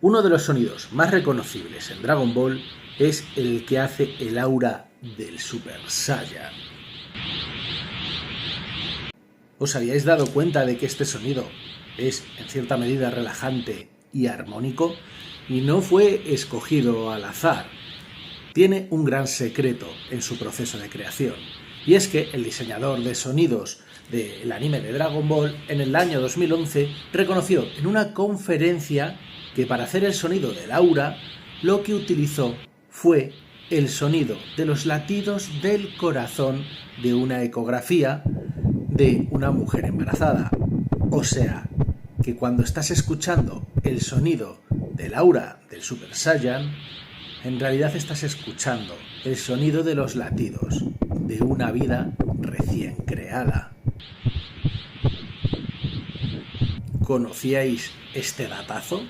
Uno de los sonidos más reconocibles en Dragon Ball es el que hace el aura del Super Saiyan. ¿Os habíais dado cuenta de que este sonido es en cierta medida relajante y armónico? Y no fue escogido al azar. Tiene un gran secreto en su proceso de creación. Y es que el diseñador de sonidos del anime de Dragon Ball en el año 2011 reconoció en una conferencia que para hacer el sonido del aura lo que utilizó fue el sonido de los latidos del corazón de una ecografía de una mujer embarazada. O sea, que cuando estás escuchando el sonido del aura del Super Saiyan, en realidad estás escuchando el sonido de los latidos de una vida recién creada. ¿Conocíais este datazo?